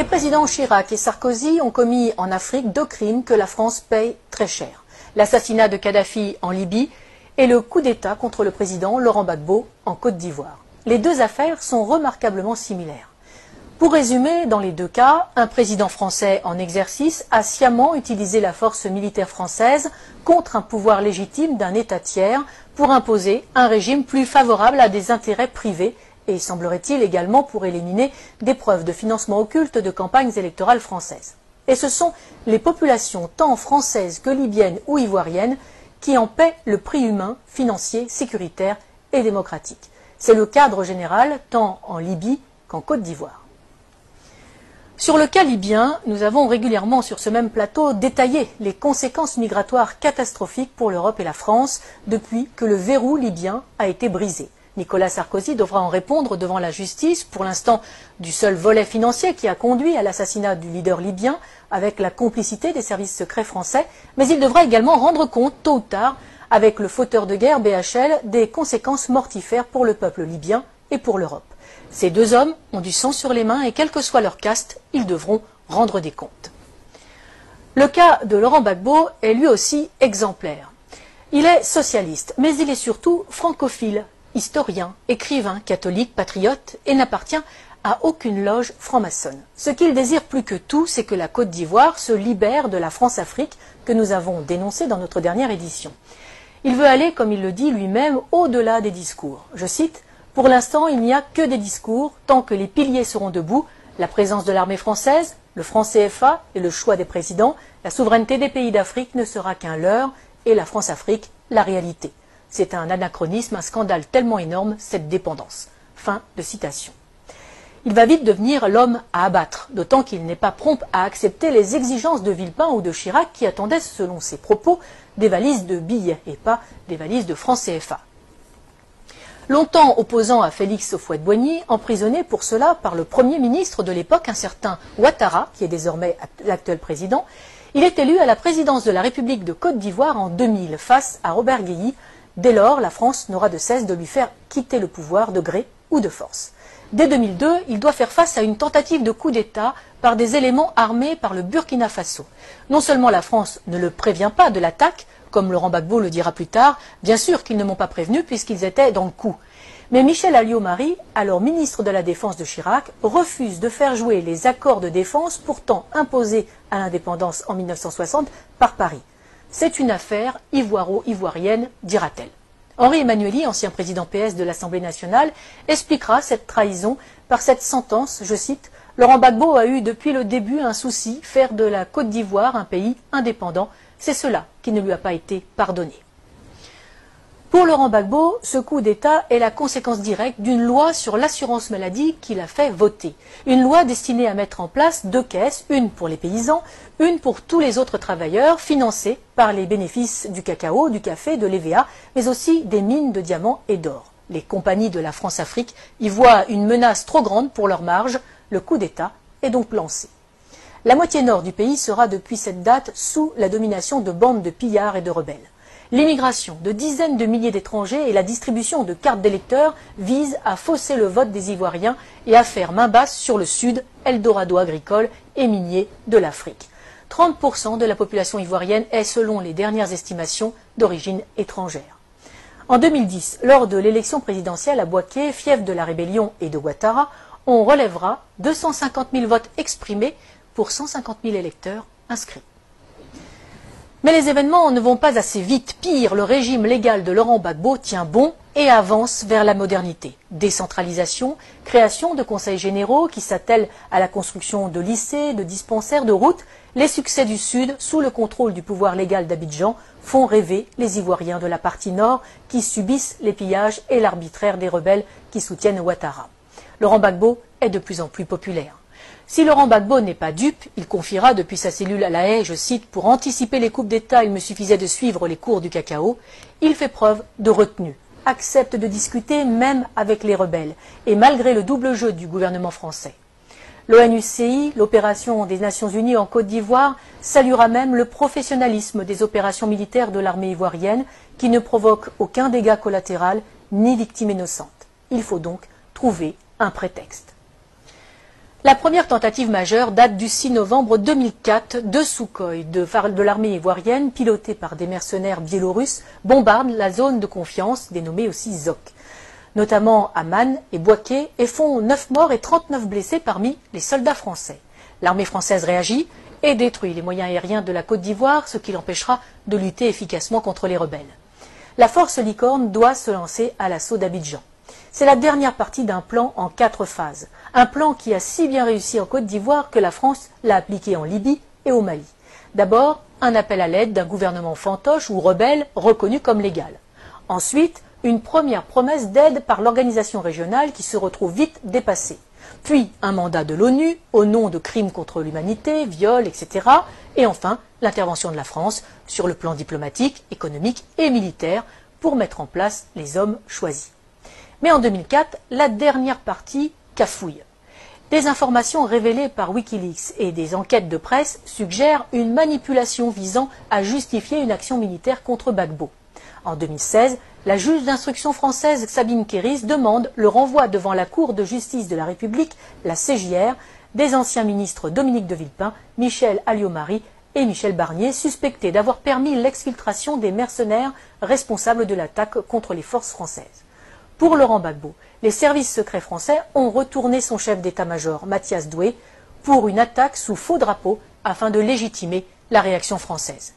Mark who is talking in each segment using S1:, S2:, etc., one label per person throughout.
S1: présidents Chirac et Sarkozy ont commis en Afrique 2 crimes que la France paye très cher. L'assassinat de Kadhafi en Libye et le coup d'État contre le président Laurent Gbagbo en Côte d'Ivoire. Les 2 affaires sont remarquablement similaires. Pour résumer, dans les 2 cas, un président français en exercice a sciemment utilisé la force militaire française contre un pouvoir légitime d'un État tiers pour imposer un régime plus favorable à des intérêts privés et, semblerait-il, également pour éliminer des preuves de financement occulte de campagnes électorales françaises. Et ce sont les populations tant françaises que libyennes ou ivoiriennes qui en paient le prix humain, financier, sécuritaire et démocratique. C'est le cadre général tant en Libye qu'en Côte d'Ivoire. Sur le cas libyen, nous avons régulièrement sur ce même plateau détaillé les conséquences migratoires catastrophiques pour l'Europe et la France depuis que le verrou libyen a été brisé. Nicolas Sarkozy devra en répondre devant la justice, pour l'instant du seul volet financier qui a conduit à l'assassinat du leader libyen avec la complicité des services secrets français, mais il devra également rendre compte tôt ou tard avec le fauteur de guerre BHL des conséquences mortifères pour le peuple libyen et pour l'Europe. Ces 2 hommes ont du sang sur les mains et quelle que soit leur caste, ils devront rendre des comptes. Le cas de Laurent Gbagbo est lui aussi exemplaire. Il est socialiste, mais il est surtout francophile, historien, écrivain, catholique, patriote et n'appartient à aucune loge franc-maçonne. Ce qu'il désire plus que tout, c'est que la Côte d'Ivoire se libère de la France-Afrique que nous avons dénoncée dans notre dernière édition. Il veut aller, comme il le dit lui-même, au-delà des discours. Je cite: « Pour l'instant, il n'y a que des discours, tant que les piliers seront debout, la présence de l'armée française, le franc CFA et le choix des présidents, la souveraineté des pays d'Afrique ne sera qu'un leurre et la France-Afrique, la réalité. » C'est un anachronisme, un scandale tellement énorme, cette dépendance. Fin de citation. Il va vite devenir l'homme à abattre, d'autant qu'il n'est pas prompt à accepter les exigences de Villepin ou de Chirac qui attendaient, selon ses propos, des valises de billets et pas des valises de francs CFA. Longtemps opposant à Félix Houphouët-Boigny, emprisonné pour cela par le Premier ministre de l'époque, un certain Ouattara, qui est désormais l'actuel président, il est élu à la présidence de la République de Côte d'Ivoire en 2000 face à Robert Guéhi. Dès lors, la France n'aura de cesse de lui faire quitter le pouvoir de gré ou de force. Dès 2002, il doit faire face à une tentative de coup d'État par des éléments armés par le Burkina Faso. Non seulement la France ne le prévient pas de l'attaque, comme Laurent Gbagbo le dira plus tard, bien sûr qu'ils ne m'ont pas prévenu puisqu'ils étaient dans le coup. Mais Michel Alliot-Marie, alors ministre de la Défense de Chirac, refuse de faire jouer les accords de défense pourtant imposés à l'indépendance en 1960 par Paris. C'est une affaire ivoiro-ivoirienne, dira-t-elle. Henri Emmanuelli, ancien président PS de l'Assemblée nationale, expliquera cette trahison par cette sentence, je cite, « Laurent Gbagbo a eu depuis le début un souci, faire de la Côte d'Ivoire un pays indépendant. C'est cela qui ne lui a pas été pardonné. » Pour Laurent Gbagbo, ce coup d'État est la conséquence directe d'une loi sur l'assurance maladie qu'il a fait voter. Une loi destinée à mettre en place 2 caisses, une pour les paysans, une pour tous les autres travailleurs, financée par les bénéfices du cacao, du café, de l'EVA, mais aussi des mines de diamants et d'or. Les compagnies de la France-Afrique y voient une menace trop grande pour leur marge. Le coup d'État est donc lancé. La moitié nord du pays sera depuis cette date sous la domination de bandes de pillards et de rebelles. L'immigration de dizaines de milliers d'étrangers et la distribution de cartes d'électeurs visent à fausser le vote des Ivoiriens et à faire main basse sur le sud, Eldorado agricole et minier de l'Afrique. 30% de la population ivoirienne est, selon les dernières estimations, d'origine étrangère. En 2010, lors de l'élection présidentielle à Bouaké, fief de la rébellion et de Ouattara, on relèvera 250 000 votes exprimés pour 150 000 électeurs inscrits. Mais les événements ne vont pas assez vite. Pire, le régime légal de Laurent Gbagbo tient bon et avance vers la modernité. Décentralisation, création de conseils généraux qui s'attellent à la construction de lycées, de dispensaires, de routes. Les succès du Sud, sous le contrôle du pouvoir légal d'Abidjan, font rêver les Ivoiriens de la partie nord qui subissent les pillages et l'arbitraire des rebelles qui soutiennent Ouattara. Laurent Gbagbo est de plus en plus populaire. Si Laurent Gbagbo n'est pas dupe, il confiera depuis sa cellule à La Haye, je cite, « Pour anticiper les coupes d'État, il me suffisait de suivre les cours du cacao ». Il fait preuve de retenue, accepte de discuter même avec les rebelles, et malgré le double jeu du gouvernement français. L'ONUCI, l'opération des Nations Unies en Côte d'Ivoire, saluera même le professionnalisme des opérations militaires de l'armée ivoirienne qui ne provoquent aucun dégât collatéral ni victime innocente. Il faut donc trouver un prétexte. La première tentative majeure date du 6 novembre 2004. Deux Sukhoi de l'armée ivoirienne, pilotés par des mercenaires biélorusses, bombardent la zone de confiance, dénommée aussi ZOC, notamment à Man et Bouaké, et font 9 morts et 39 blessés parmi les soldats français. L'armée française réagit et détruit les moyens aériens de la Côte d'Ivoire, ce qui l'empêchera de lutter efficacement contre les rebelles. La force Licorne doit se lancer à l'assaut d'Abidjan. C'est la dernière partie d'un plan en 4 phases. Un plan qui a si bien réussi en Côte d'Ivoire que la France l'a appliqué en Libye et au Mali. D'abord, un appel à l'aide d'un gouvernement fantoche ou rebelle reconnu comme légal. Ensuite, une première promesse d'aide par l'organisation régionale qui se retrouve vite dépassée. Puis un mandat de l'ONU au nom de crimes contre l'humanité, viols, etc. Et enfin, l'intervention de la France sur le plan diplomatique, économique et militaire pour mettre en place les hommes choisis. Mais en 2004, la dernière partie cafouille. Des informations révélées par Wikileaks et des enquêtes de presse suggèrent une manipulation visant à justifier une action militaire contre Gbagbo. En 2016, la juge d'instruction française Sabine Kéris demande le renvoi devant la Cour de justice de la République, la CJR, des anciens ministres Dominique de Villepin, Michel Alliot-Marie et Michel Barnier, suspectés d'avoir permis l'exfiltration des mercenaires responsables de l'attaque contre les forces françaises. Pour Laurent Gbagbo, les services secrets français ont retourné son chef d'état-major, Mathias Doué, pour une attaque sous faux drapeau afin de légitimer la réaction française.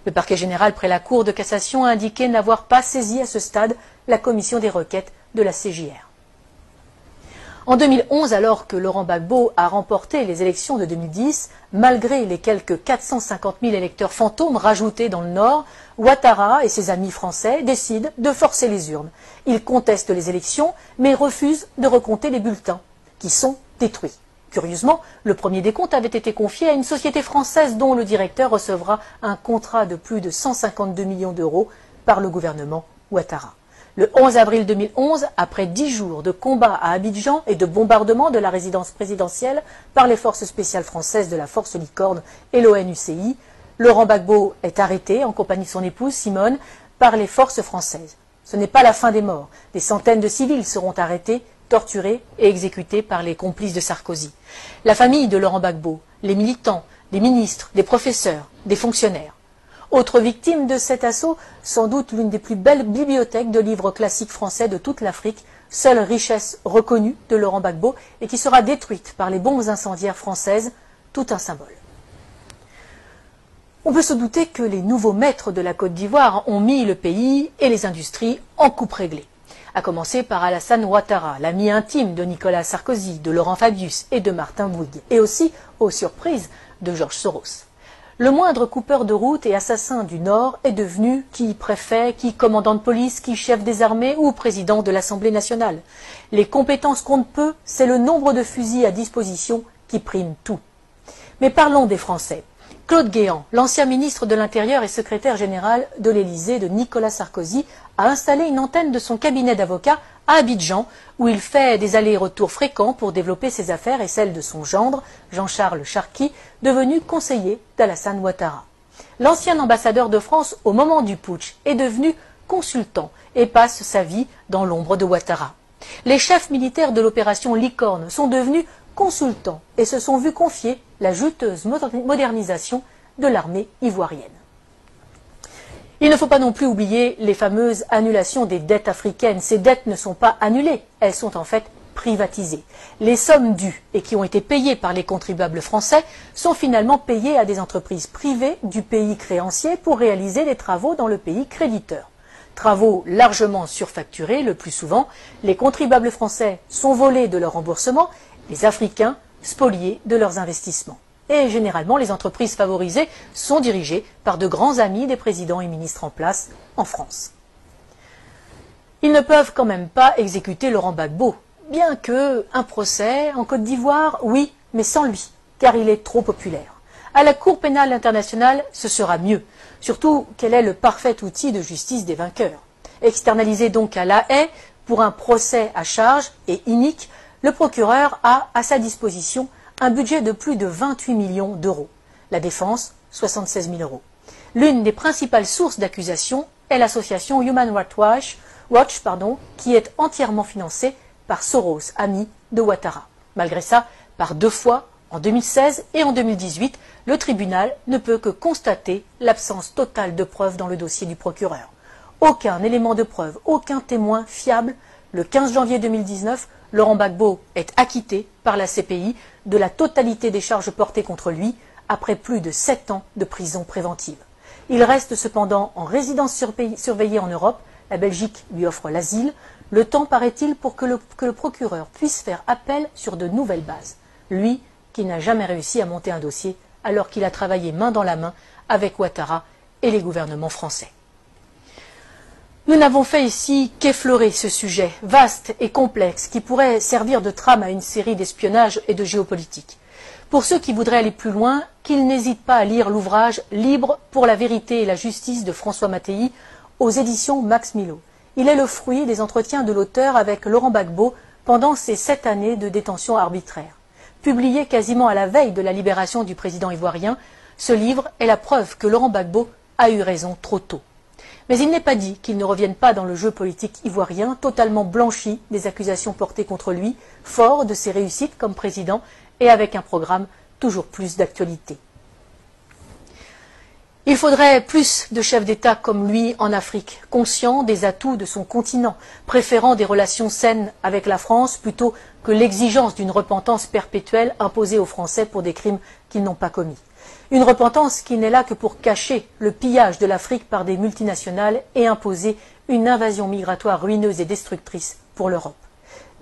S1: Le parquet général près la Cour de cassation a indiqué n'avoir pas saisi à ce stade la commission des requêtes de la CJR. En 2011, alors que Laurent Gbagbo a remporté les élections de 2010, malgré les quelques 450 000 électeurs fantômes rajoutés dans le Nord, Ouattara et ses amis français décident de forcer les urnes. Ils contestent les élections, mais refusent de recompter les bulletins, qui sont détruits. Curieusement, le premier décompte avait été confié à une société française dont le directeur recevra un contrat de plus de 152 millions d'euros par le gouvernement Ouattara. Le 11 avril 2011, après 10 jours de combats à Abidjan et de bombardement de la résidence présidentielle par les forces spéciales françaises de la force Licorne et l'ONUCI, Laurent Gbagbo est arrêté en compagnie de son épouse Simone par les forces françaises. Ce n'est pas la fin des morts. Des centaines de civils seront arrêtés, torturés et exécutés par les complices de Sarkozy. La famille de Laurent Gbagbo, les militants, des ministres, des professeurs, des fonctionnaires. Autre victime de cet assaut, sans doute l'une des plus belles bibliothèques de livres classiques français de toute l'Afrique, seule richesse reconnue de Laurent Gbagbo et qui sera détruite par les bombes incendiaires françaises, tout un symbole. On peut se douter que les nouveaux maîtres de la Côte d'Ivoire ont mis le pays et les industries en coupe réglée. À commencer par Alassane Ouattara, l'ami intime de Nicolas Sarkozy, de Laurent Fabius et de Martin Bouygues, et aussi, aux surprises, de Georges Soros. Le moindre coupeur de route et assassin du Nord est devenu qui préfet, qui commandant de police, qui chef des armées ou président de l'Assemblée nationale. Les compétences comptent peu, c'est le nombre de fusils à disposition qui prime tout. Mais parlons des Français. Claude Guéant, l'ancien ministre de l'Intérieur et secrétaire général de l'Élysée de Nicolas Sarkozy, a installé une antenne de son cabinet d'avocats à Abidjan, où il fait des allers-retours fréquents pour développer ses affaires et celles de son gendre, Jean-Charles Charqui, devenu conseiller d'Alassane Ouattara. L'ancien ambassadeur de France au moment du putsch est devenu consultant et passe sa vie dans l'ombre de Ouattara. Les chefs militaires de l'opération Licorne sont devenus consultants et se sont vus confier la juteuse modernisation de l'armée ivoirienne. Il ne faut pas non plus oublier les fameuses annulations des dettes africaines. Ces dettes ne sont pas annulées, elles sont en fait privatisées. Les sommes dues et qui ont été payées par les contribuables français sont finalement payées à des entreprises privées du pays créancier pour réaliser des travaux dans le pays créditeur. Travaux largement surfacturés le plus souvent, les contribuables français sont volés de leur remboursement, les Africains spoliés de leurs investissements. Et généralement, les entreprises favorisées sont dirigées par de grands amis des présidents et ministres en place en France. Ils ne peuvent quand même pas exécuter Laurent Gbagbo, bien que un procès en Côte d'Ivoire, oui, mais sans lui, car il est trop populaire. À la Cour pénale internationale, ce sera mieux, surtout qu'elle est le parfait outil de justice des vainqueurs. Externalisé donc à La Haye pour un procès à charge et inique, le procureur a à sa disposition un budget de plus de 28 millions d'euros. La défense, 76 000 euros. L'une des principales sources d'accusation est l'association Human Rights Watch, qui est entièrement financée par Soros, ami de Ouattara. Malgré ça, Par 2 fois, en 2016 et en 2018, le tribunal ne peut que constater l'absence totale de preuves dans le dossier du procureur. Aucun élément de preuve, aucun témoin fiable. Le 15 janvier 2019, Laurent Gbagbo est acquitté par la CPI de la totalité des charges portées contre lui après plus de 7 ans de prison préventive. Il reste cependant en résidence surveillée en Europe. La Belgique lui offre l'asile. Le temps, paraît-il, pour que le procureur puisse faire appel sur de nouvelles bases. Lui, qui n'a jamais réussi à monter un dossier alors qu'il a travaillé main dans la main avec Ouattara et les gouvernements français. Nous n'avons fait ici qu'effleurer ce sujet vaste et complexe qui pourrait servir de trame à une série d'espionnage et de géopolitique. Pour ceux qui voudraient aller plus loin, qu'ils n'hésitent pas à lire l'ouvrage Libre pour la vérité et la justice de François Mattei aux éditions Max Milo. Il est le fruit des entretiens de l'auteur avec Laurent Gbagbo pendant ces 7 années de détention arbitraire. Publié quasiment à la veille de la libération du président ivoirien, ce livre est la preuve que Laurent Gbagbo a eu raison trop tôt. Mais il n'est pas dit qu'il ne revienne pas dans le jeu politique ivoirien, totalement blanchi des accusations portées contre lui, fort de ses réussites comme président et avec un programme toujours plus d'actualité. Il faudrait plus de chefs d'État comme lui en Afrique, conscients des atouts de son continent, préférant des relations saines avec la France plutôt que l'exigence d'une repentance perpétuelle imposée aux Français pour des crimes qu'ils n'ont pas commis. Une repentance qui n'est là que pour cacher le pillage de l'Afrique par des multinationales et imposer une invasion migratoire ruineuse et destructrice pour l'Europe.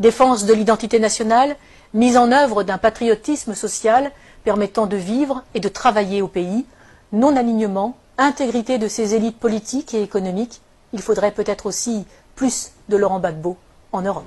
S1: Défense de l'identité nationale, mise en œuvre d'un patriotisme social permettant de vivre et de travailler au pays, non-alignement, intégrité de ses élites politiques et économiques. Il faudrait peut-être aussi plus de Laurent Gbagbo en Europe.